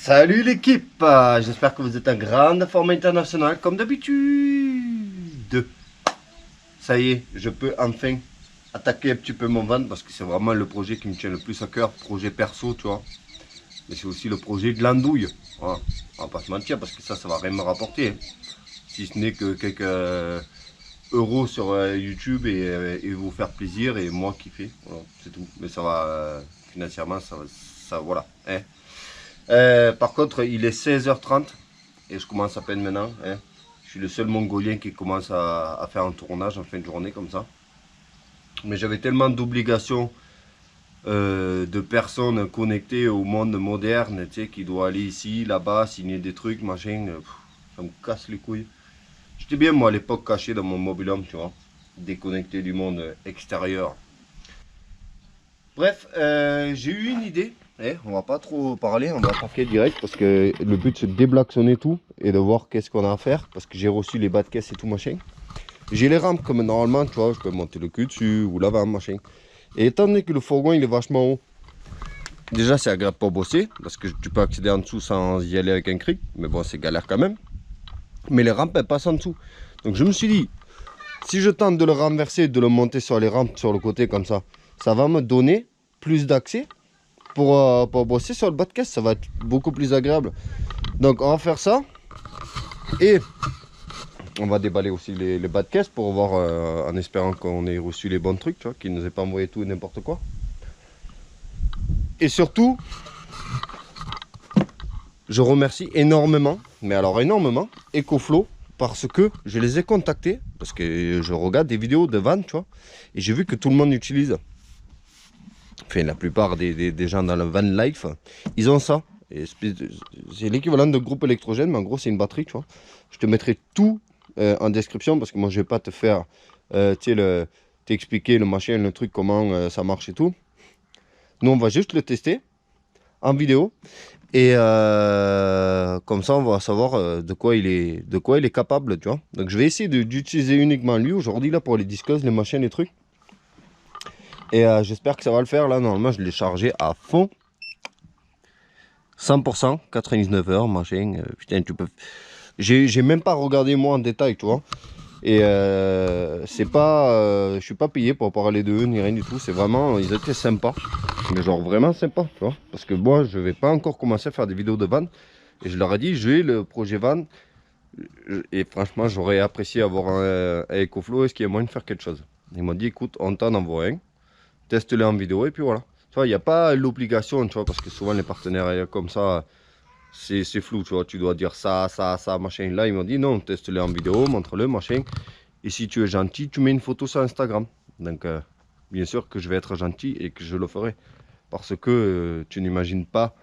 Salut l'équipe, j'espère que vous êtes en grande forme internationale comme d'habitude. Ça y est, je peux enfin attaquer un petit peu mon ventre parce que c'est vraiment le projet qui me tient le plus à cœur, projet perso, tu vois. Mais c'est aussi le projet de l'andouille. Voilà. On va pas se mentir parce que ça va rien me rapporter, hein. Si ce n'est que quelques euros sur YouTube et vous faire plaisir et moi kiffer. Voilà, c'est tout. Mais ça va, financièrement, ça voilà. Hein. Par contre, il est 16h30 et je commence à peine maintenant, hein. Je suis le seul Mongolien qui commence à faire un tournage en fin de journée comme ça. Mais j'avais tellement d'obligations de personnes connectées au monde moderne, tu sais, qui doivent aller ici, là-bas, signer des trucs, machin. Ça me casse les couilles. J'étais bien, moi, à l'époque, caché dans mon mobil-home, tu vois, déconnecté du monde extérieur. Bref, j'ai eu une idée. On va pas trop parler, on va attaquer direct parce que le but c'est de déblaxonner tout et de voir qu'est-ce qu'on a à faire parce que j'ai reçu les bas de caisse et tout machin. J'ai les rampes comme normalement, tu vois, je peux monter le cul dessus ou l'avant machin. Et étant donné que le fourgon il est vachement haut, déjà c'est agréable pour bosser parce que tu peux accéder en dessous sans y aller avec un cric, mais bon c'est galère quand même. Mais les rampes elles passent en dessous. Donc je me suis dit, si je tente de le renverser, de le monter sur les rampes sur le côté comme ça va me donner plus d'accès. Pour bosser sur le bas de caisse, ça va être beaucoup plus agréable. Donc on va faire ça. Et on va déballer aussi les bas de caisse pour voir, en espérant qu'on ait reçu les bons trucs, tu vois, qu'ils ne nous aient pas envoyé tout et n'importe quoi. Et surtout, je remercie énormément, mais alors énormément, EcoFlow, parce que je les ai contactés, parce que je regarde des vidéos de van, tu vois, et j'ai vu que tout le monde utilise. Enfin, la plupart des gens dans le van life, ils ont ça. C'est l'équivalent de groupe électrogène, mais en gros, c'est une batterie, tu vois. Je te mettrai tout en description parce que moi, je vais pas te faire, t'expliquer le machin, le truc, comment ça marche et tout. Nous, on va juste le tester en vidéo. Et comme ça, on va savoir de quoi il est capable, tu vois. Donc, je vais essayer d'utiliser uniquement lui aujourd'hui, là, pour les discos, les machines, les trucs. Et j'espère que ça va le faire. Là, normalement, je l'ai chargé à fond. 100%, 99 heures, machin. Putain, tu peux. J'ai même pas regardé moi en détail, tu vois. Et c'est pas. Je suis pas payé pour parler de eux ni rien du tout. C'est vraiment. Ils étaient sympas. Mais genre vraiment sympas, tu vois. Parce que moi, je vais pas encore commencer à faire des vidéos de van. Et je leur ai dit, j'ai le projet van. Et franchement, j'aurais apprécié avoir un EcoFlow. Est-ce qu'il y a moyen de faire quelque chose? Ils m'ont dit, écoute, on t'en envoie un. Teste-le en vidéo et puis voilà. Tu vois, il n'y a pas l'obligation, tu vois, parce que souvent les partenariats comme ça, c'est flou, tu vois. Tu dois dire ça, machin. Là, ils m'ont dit non, teste-le en vidéo, montre-le, machin. Et si tu es gentil, tu mets une photo sur Instagram. Donc, bien sûr que je vais être gentil et que je le ferai. Parce que tu n'imagines pas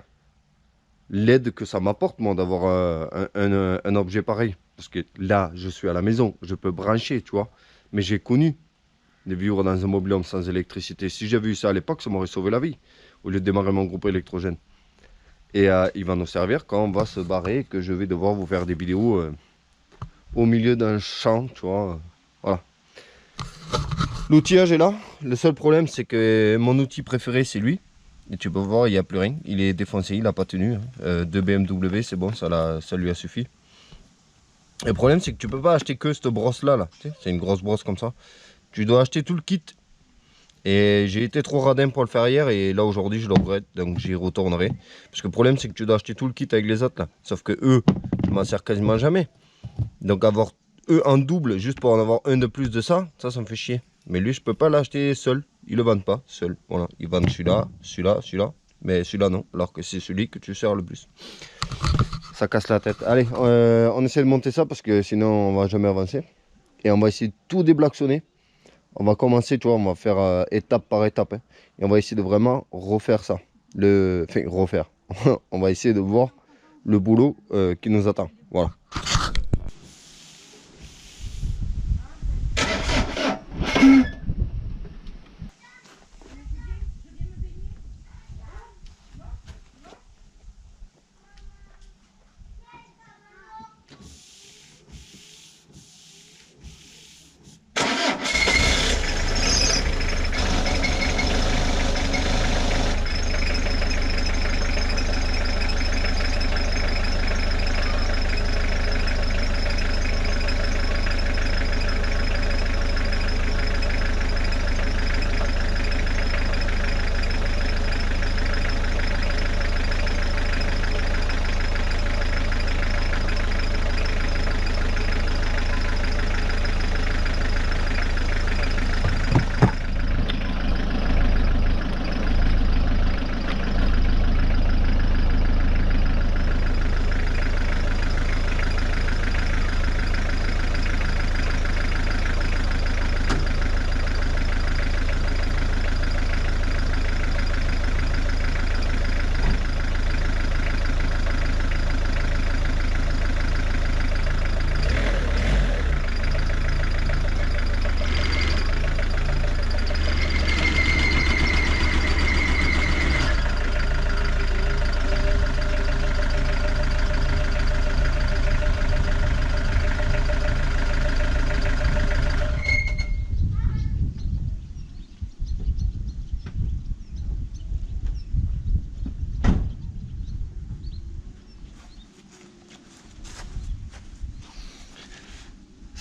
l'aide que ça m'apporte, moi, d'avoir un objet pareil. Parce que là, je suis à la maison, je peux brancher, tu vois. Mais j'ai connu de vivre dans un mobil-home sans électricité. Si j'avais eu ça à l'époque, ça m'aurait sauvé la vie, au lieu de démarrer mon groupe électrogène. Et il va nous servir quand on va se barrer, que je vais devoir vous faire des vidéos au milieu d'un champ, tu vois. Voilà. L'outillage est là. Le seul problème, c'est que mon outil préféré, c'est lui. Et tu peux voir, il n'y a plus rien. Il est défoncé, il n'a pas tenu. De BMW, c'est bon, ça lui a suffi. Et le problème, c'est que tu peux pas acheter que cette brosse-là. Là. C'est une grosse brosse comme ça. Tu dois acheter tout le kit. Et j'ai été trop radin pour le faire hier et là aujourd'hui je le regrette, donc j'y retournerai. Parce que le problème c'est que tu dois acheter tout le kit avec les autres là. Sauf que eux, je m'en sers quasiment jamais. Donc avoir eux en double juste pour en avoir un de plus de ça me fait chier. Mais lui je peux pas l'acheter seul, ils le vendent pas seul. Voilà, ils vendent celui-là, celui-là, celui-là. Mais celui-là non, alors que c'est celui que tu sers le plus. Ça casse la tête. Allez, on essaie de monter ça parce que sinon on va jamais avancer. Et on va essayer de tout déblaxonner. On va commencer, tu vois, on va faire étape par étape. Hein, et on va essayer de vraiment refaire ça. Enfin, refaire. On va essayer de voir le boulot qui nous attend. Voilà.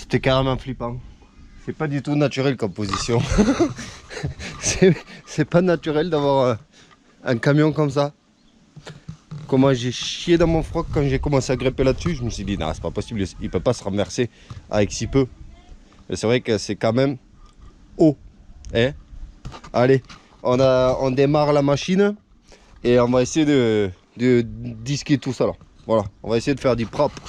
C'était carrément flippant. C'est pas du tout naturel comme position. C'est pas naturel d'avoir un camion comme ça. Comment j'ai chié dans mon froc quand j'ai commencé à gripper là-dessus. Je me suis dit, non, c'est pas possible, il peut pas se renverser avec si peu. C'est vrai que c'est quand même haut. Hein? Allez, on démarre la machine et on va essayer de disquer tout ça là. Voilà, on va essayer de faire du propre.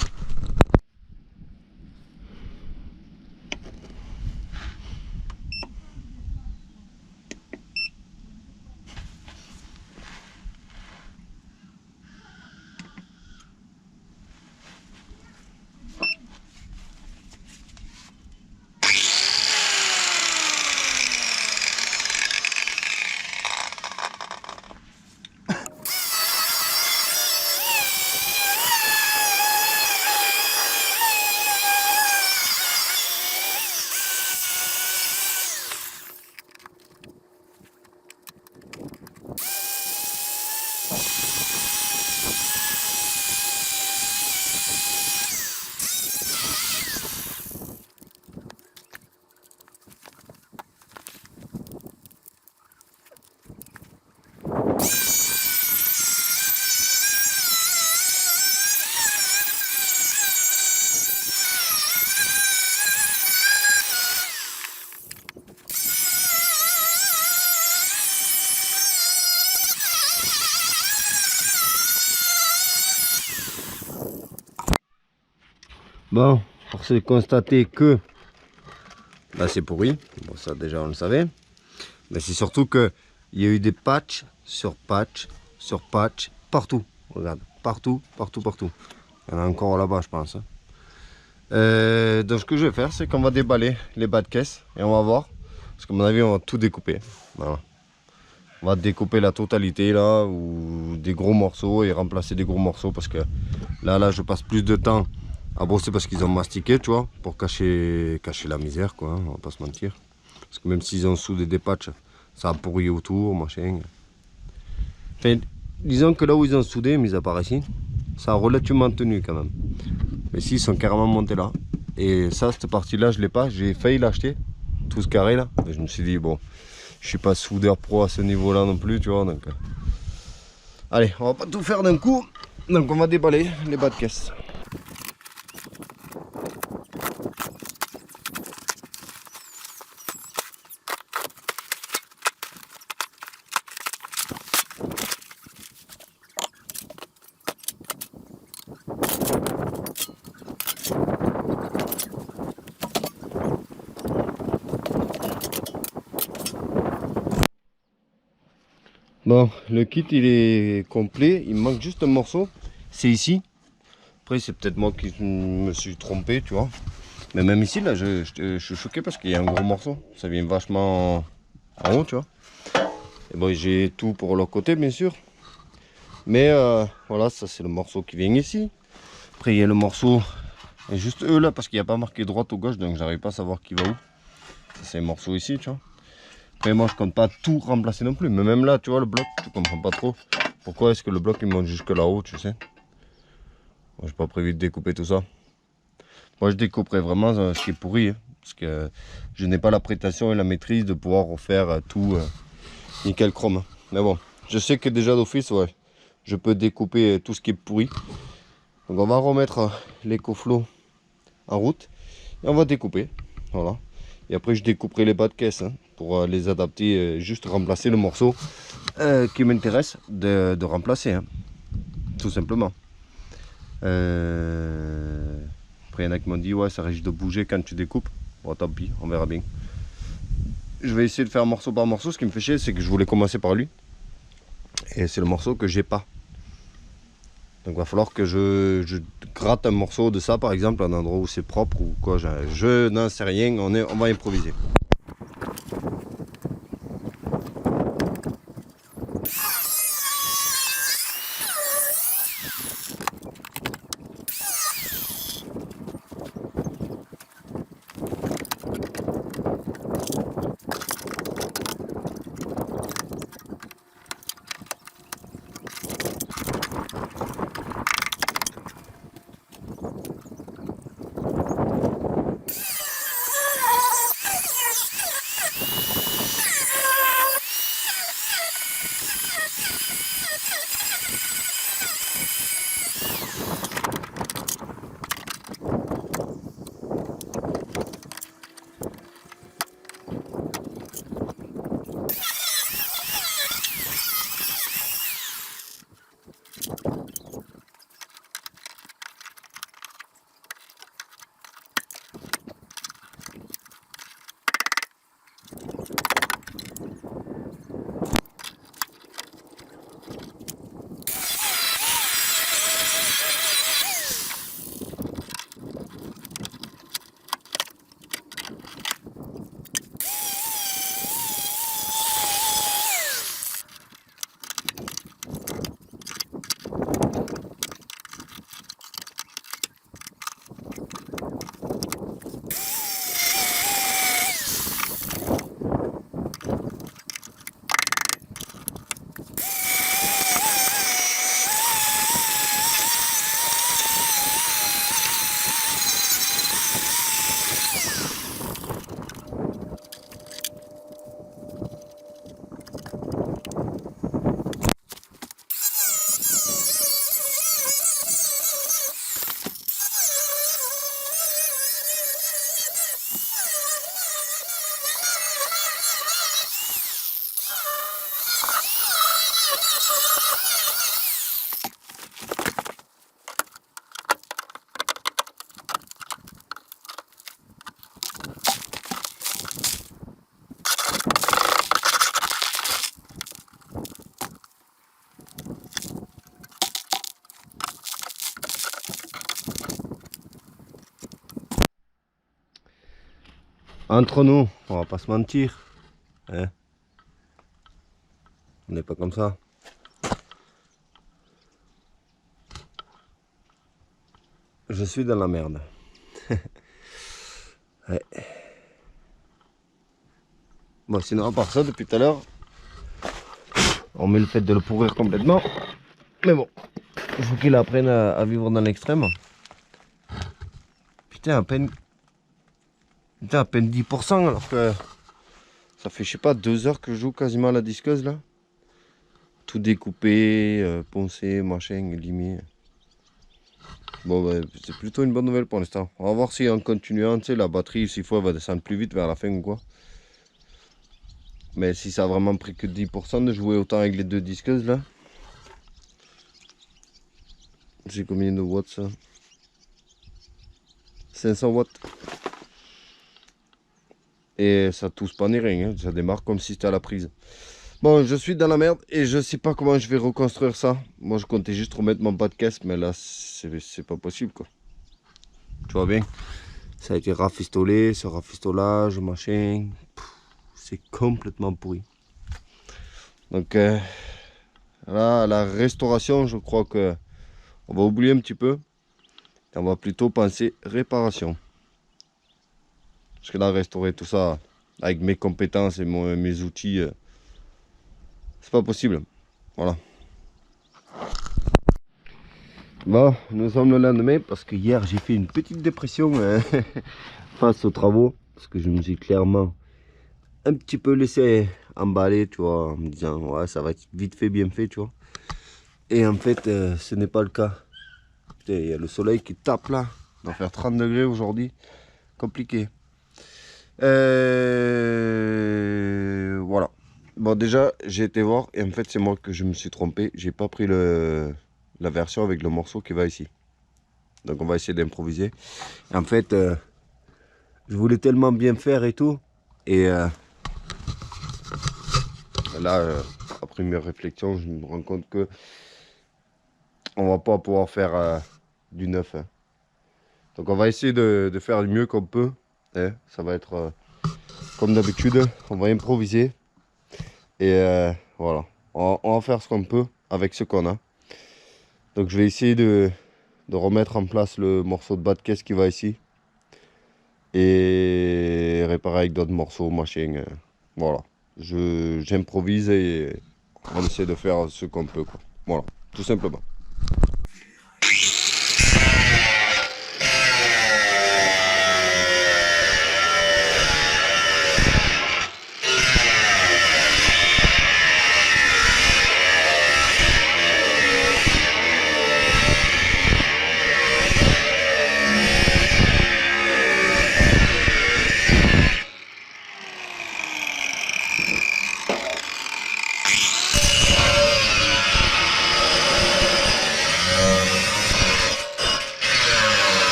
Bon, force est de constater que là c'est pourri. Bon, ça déjà on le savait. Mais c'est surtout que il y a eu des patchs sur patch sur patch partout. Regarde, partout, partout, partout. Il y en a encore là-bas, je pense. Donc ce que je vais faire, c'est qu'on va déballer les bas de caisse et on va voir. Parce qu'à mon avis, on va tout découper. Voilà. On va découper la totalité là, ou des gros morceaux et remplacer des gros morceaux parce que là, je passe plus de temps à brosser parce qu'ils ont mastiqué, tu vois, pour cacher la misère, quoi, hein, on va pas se mentir. Parce que même s'ils ont soudé des patchs, ça a pourri autour, machin. Enfin, disons que là où ils ont soudé, mis à part ici, ça a relativement tenu quand même. Mais si, ils sont carrément montés là. Et ça, cette partie-là, je l'ai pas, j'ai failli l'acheter, tout ce carré là. Et je me suis dit, bon, je suis pas soudeur pro à ce niveau-là non plus, tu vois, donc... Allez, on va pas tout faire d'un coup, donc on va déballer les bas de caisse. Bon, le kit il est complet, il me manque juste un morceau, c'est ici. Après c'est peut-être moi qui me suis trompé, tu vois. Mais même ici là, je suis choqué parce qu'il y a un gros morceau, ça vient vachement en haut, tu vois. Et bon, j'ai tout pour l'autre côté bien sûr. Mais voilà, ça c'est le morceau qui vient ici. Après il y a le morceau, et juste eux là, parce qu'il n'y a pas marqué droite ou gauche, donc j'arrive pas à savoir qui va où. Ça c'est le morceau ici, tu vois. Après moi je compte pas tout remplacer non plus, mais même là tu vois le bloc, je comprends pas trop pourquoi est-ce que le bloc il monte jusque là-haut, tu sais. Moi j'ai pas prévu de découper tout ça. Moi je découperai vraiment ce qui est pourri, hein, parce que je n'ai pas la prétention et la maîtrise de pouvoir refaire tout nickel chrome. Mais bon, je sais que déjà d'office, ouais, je peux découper tout ce qui est pourri. Donc on va remettre l'écoflow en route et on va découper, voilà. Et après je découperai les bas de caisse, hein, pour les adapter, juste remplacer le morceau qui m'intéresse de remplacer, hein, tout simplement. Après il y en a qui m'ont dit ouais ça risque de bouger quand tu découpes. Bon tant pis, on verra bien. Je vais essayer de faire morceau par morceau. Ce qui me fait chier c'est que je voulais commencer par lui. Et c'est le morceau que j'ai pas. Donc il va falloir que je gratte un morceau de ça par exemple, un endroit où c'est propre ou quoi. Je n'en sais rien, on va improviser. Entre nous, on va pas se mentir. Hein? On n'est pas comme ça. Je suis dans la merde. Ouais. Bon, sinon, à part ça, depuis tout à l'heure, on met le fait de le pourrir complètement. Mais bon, il faut qu'il apprenne à vivre dans l'extrême. Putain, à peine 10%, alors que ça fait, je sais pas, 2 heures que je joue quasiment à la disqueuse là. Tout découpé, poncé, machin, limé. Bon, bah, c'est plutôt une bonne nouvelle pour l'instant. On va voir si en continuant, tu sais, la batterie, s'il faut, elle va descendre plus vite vers la fin ou quoi. Mais si ça a vraiment pris que 10% de jouer autant avec les 2 disqueuses là. J'ai combien de watts ça? 500 watts. Et ça tousse pas ni rien, hein. Ça démarre comme si c'était à la prise. Bon, je suis dans la merde et je sais pas comment je vais reconstruire ça. Moi, je comptais juste remettre mon bas de caisse, mais là, c'est pas possible, quoi. Tu vois bien? Ça a été rafistolé, ce rafistolage, machin. C'est complètement pourri. Donc, là, la restauration, je crois que on va oublier un petit peu. Et on va plutôt penser réparation. Parce que là, restaurer tout ça avec mes compétences et mes outils, c'est pas possible. Voilà. Bon, nous sommes le lendemain parce que hier j'ai fait une petite dépression face aux travaux. Parce que je me suis clairement un petit peu laissé emballer, tu vois, en me disant ouais, ça va être vite fait, bien fait, tu vois. Et en fait, ce n'est pas le cas. Putain, il y a le soleil qui tape là. Il va faire 30 degrés aujourd'hui. Compliqué. Voilà. Bon, déjà, j'ai été voir et en fait, c'est moi que je me suis trompé. J'ai pas pris la version avec le morceau qui va ici. Donc, on va essayer d'improviser. En fait, je voulais tellement bien faire et tout. Et là, après mes réflexions, je me rends compte que on va pas pouvoir faire du neuf. Hein. Donc, on va essayer de faire du mieux qu'on peut. Hein. Ça va être comme d'habitude. On va improviser. Et voilà, on va faire ce qu'on peut avec ce qu'on a. Donc je vais essayer de remettre en place le morceau de bas de caisse qui va ici. Et réparer avec d'autres morceaux, machin. Voilà, j'improvise et on essaie de faire ce qu'on peut, quoi. Voilà, tout simplement.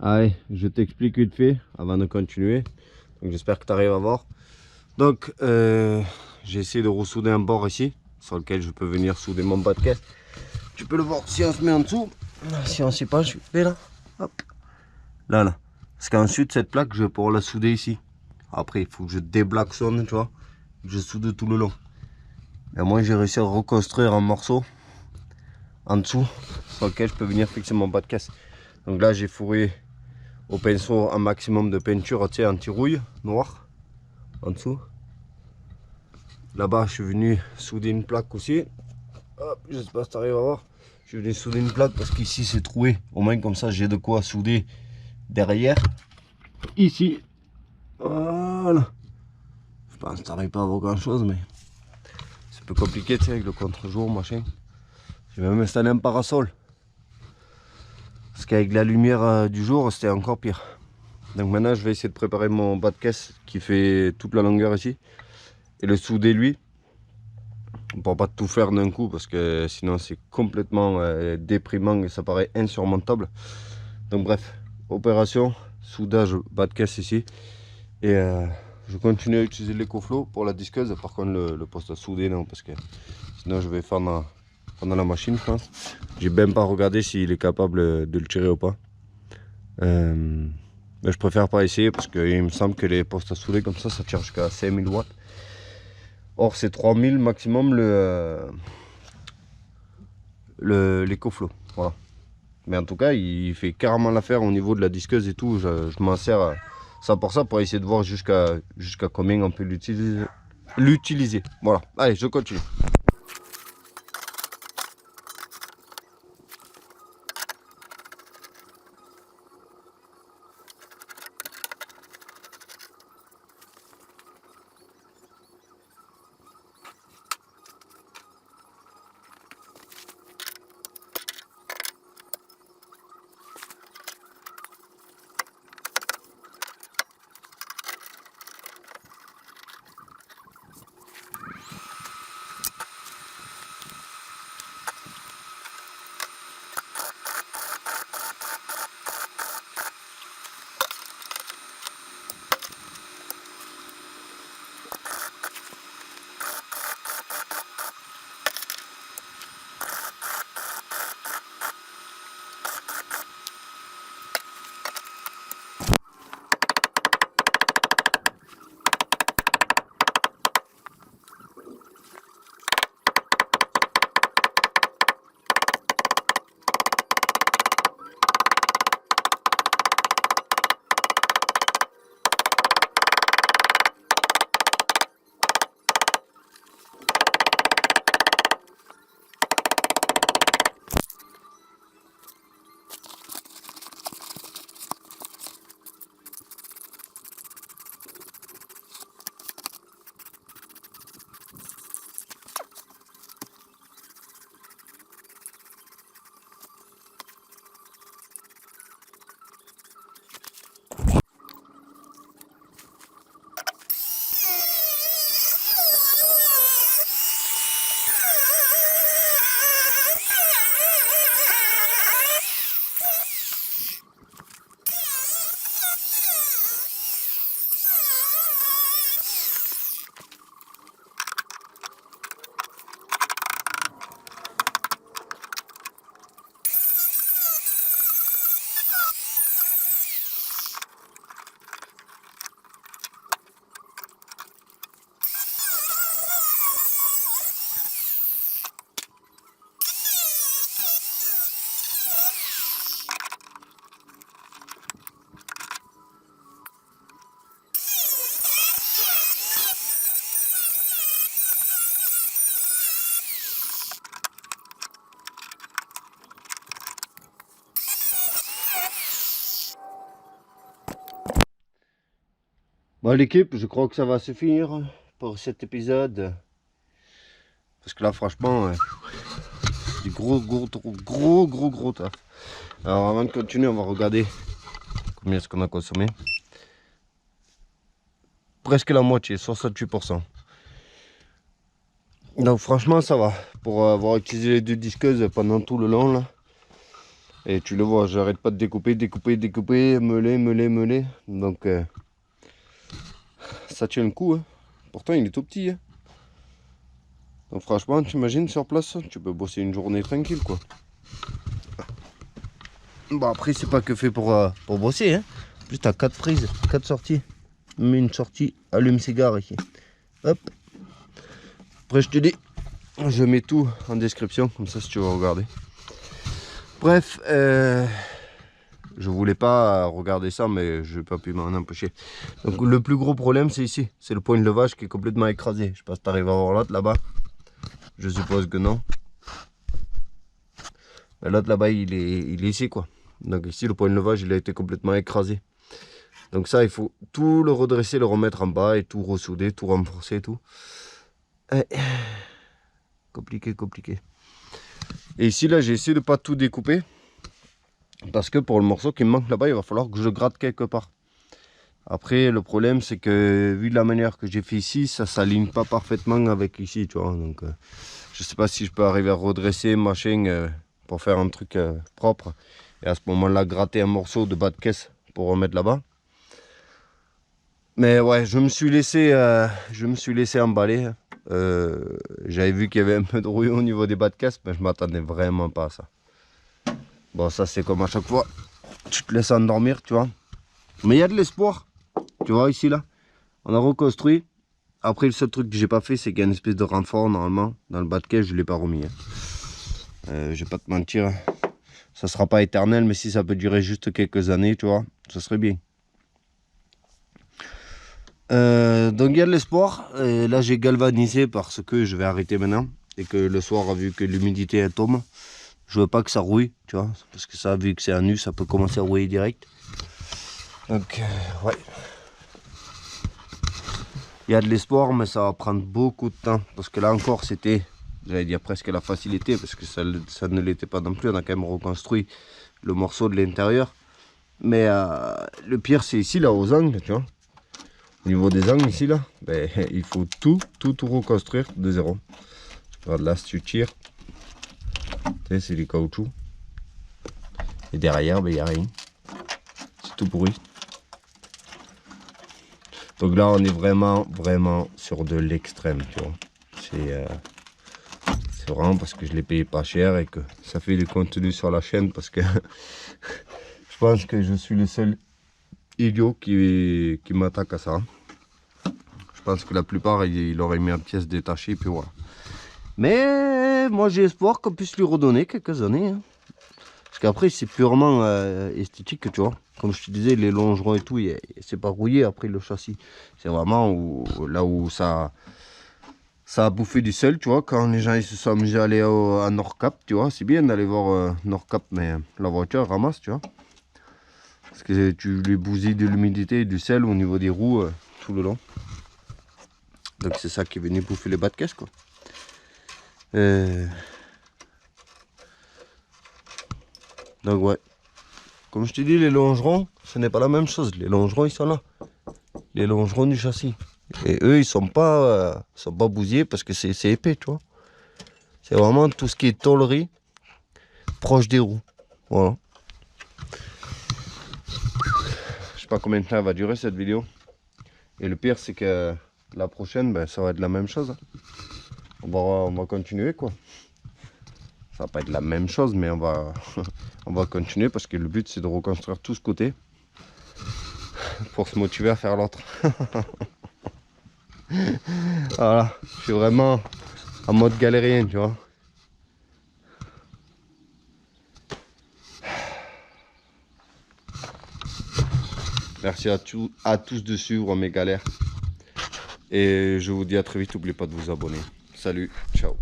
Allez, je t'explique vite fait avant de continuer. Donc j'espère que tu arrives à voir. Donc j'ai essayé de ressouder un bord ici sur lequel je peux venir souder mon bas de caisse. Tu peux le voir si on se met en dessous. Si on ne sait pas, je fais là. Hop. Là. Parce qu'ensuite cette plaque, je vais pouvoir la souder ici. Après, il faut que je déblaquonne, tu vois. Que je soude tout le long. Et moi, j'ai réussi à reconstruire un morceau en dessous sur lequel je peux venir fixer mon bas de caisse. Donc là, j'ai fourré au pinceau un maximum de peinture, tu sais, anti-rouille noire en dessous. Là-bas, je suis venu souder une plaque aussi. Hop, je sais pas si tu arrives à voir. Je suis venu souder une plaque parce qu'ici c'est troué. Au moins comme ça, j'ai de quoi souder derrière. Ici. Voilà. Je pense que tu n'arrives pas à voir grand chose, mais c'est un peu compliqué, tu sais, avec le contre-jour, machin. J'ai même installé un parasol. Parce qu'avec la lumière du jour, c'était encore pire. Donc maintenant, je vais essayer de préparer mon bas de caisse qui fait toute la longueur ici. Et le souder lui. Pour pas tout faire d'un coup parce que sinon c'est complètement déprimant et ça paraît insurmontable. Donc bref, opération, soudage bas de caisse ici. Et je continue à utiliser l'écoflow pour la disqueuse. Par contre le poste à souder non, parce que sinon je vais faire dans la machine je pense. J'ai même pas regardé s'il est capable de le tirer ou pas. Mais je préfère pas essayer parce qu'il me semble que les postes à souder comme ça tire jusqu'à 5000 watts. Or c'est 3000 maximum l'écoflow. Voilà. Mais en tout cas il fait carrément l'affaire au niveau de la disqueuse et tout. Je m'en sers ça pour ça, pour essayer de voir jusqu'à combien on peut l'utiliser. Voilà, allez je continue. Bon l'équipe, je crois que ça va se finir pour cet épisode. Parce que là franchement, du gros taf. Alors avant de continuer, on va regarder combien est-ce qu'on a consommé. Presque la moitié, 68%. Donc franchement ça va. Pour avoir utilisé les deux disqueuses pendant tout le long là. Et tu le vois, j'arrête pas de découper, meuler. Donc ça tient le coup. Hein. Pourtant il est tout petit. Hein. Donc franchement, tu imagines sur place, tu peux bosser une journée tranquille quoi. Bon après c'est pas que fait pour bosser. Hein. En plus t'as 4 prises, 4 sorties. Même une sortie allume-cigare ici. Hop. Après je te dis, je mets tout en description, comme ça si tu veux regarder. Bref, je voulais pas regarder ça, mais je n'ai pas pu m'en empêcher. Donc le plus gros problème c'est ici, c'est le point de levage qui est complètement écrasé. Je sais pas si tu arrives à voir l'autre là-bas. Je suppose que non. L'autre là-bas il est ici quoi. Donc ici le point de levage il a été complètement écrasé. Donc ça il faut tout le redresser, le remettre en bas et tout ressouder, tout renforcer et tout. Compliqué. Et ici là j'ai essayé de pas tout découper. Parce que pour le morceau qui me manque là-bas, il va falloir que je gratte quelque part. Après, le problème, c'est que vu de la manière que j'ai fait ici, ça s'aligne pas parfaitement avec ici, tu vois. Donc, je sais pas si je peux arriver à redresser machin pour faire un truc propre. Et à ce moment-là, gratter un morceau de bas de caisse pour remettre là-bas. Mais ouais, je me suis laissé emballer. J'avais vu qu'il y avait un peu de rouillon au niveau des bas de caisse, mais je m'attendais vraiment pas à ça. Bon, ça c'est comme à chaque fois, tu te laisses endormir, tu vois. Mais il y a de l'espoir, tu vois, ici, là. On a reconstruit. Après, le seul truc que j'ai pas fait, c'est qu'il y a une espèce de renfort, normalement. Dans le bas de caisse, je l'ai pas remis. Hein. Je vais pas te mentir, ça sera pas éternel, mais si ça peut durer juste quelques années, tu vois, ça serait bien. Donc il y a de l'espoir. Là, j'ai galvanisé parce que je vais arrêter maintenant. Et que le soir, vu que l'humidité tombe, je veux pas que ça rouille, tu vois, parce que ça, vu que c'est un nu, ça peut commencer à rouiller direct. Donc, ouais. Il y a de l'espoir, mais ça va prendre beaucoup de temps. Parce que là encore, c'était, j'allais dire presque la facilité, parce que ça ne l'était pas non plus. On a quand même reconstruit le morceau de l'intérieur. Mais le pire, c'est ici, là, aux angles, tu vois. Au niveau des angles, ici, là, ben, il faut tout reconstruire de zéro. Regarde là, si tu tires. C'est du caoutchouc. Et derrière, ben, il n'y a rien. C'est tout pourri. Donc là, on est vraiment sur de l'extrême, tu vois. C'est vraiment parce que je l'ai payé pas cher et que ça fait du contenu sur la chaîne parce que je pense que je suis le seul idiot qui m'attaque à ça. Je pense que la plupart, il aurait mis en pièces détachées, puis voilà. Mais moi j'ai espoir qu'on puisse lui redonner quelques années. Hein. Parce qu'après c'est purement esthétique, tu vois. Comme je te disais, les longerons et tout, c'est pas rouillé après le châssis. C'est vraiment là où ça a bouffé du sel, tu vois. Quand les gens ils se sont amusés à aller à Nordcap, tu vois. C'est bien d'aller voir Nordcap, mais la voiture ramasse, tu vois. Parce que tu lui bousilles de l'humidité et du sel au niveau des roues tout le long. Donc c'est ça qui est venu bouffer les bas de caisse, quoi. Donc ouais, comme je te dis, les longerons, ce n'est pas la même chose. Les longerons, ils sont là. Les longerons du châssis. Et eux, ils sont pas bousillés parce que c'est épais, tu vois. C'est vraiment tout ce qui est tôlerie proche des roues. Voilà. Je sais pas combien de temps elle va durer cette vidéo. Et le pire, c'est que la prochaine, ben, ça va être la même chose. On va continuer, quoi. Ça va pas être la même chose, mais on va continuer parce que le but c'est de reconstruire tout ce côté pour se motiver à faire l'autre. Voilà, je suis vraiment en mode galérien, tu vois. Merci à tous de suivre mes galères. Et je vous dis à très vite, n'oubliez pas de vous abonner. Salut, ciao.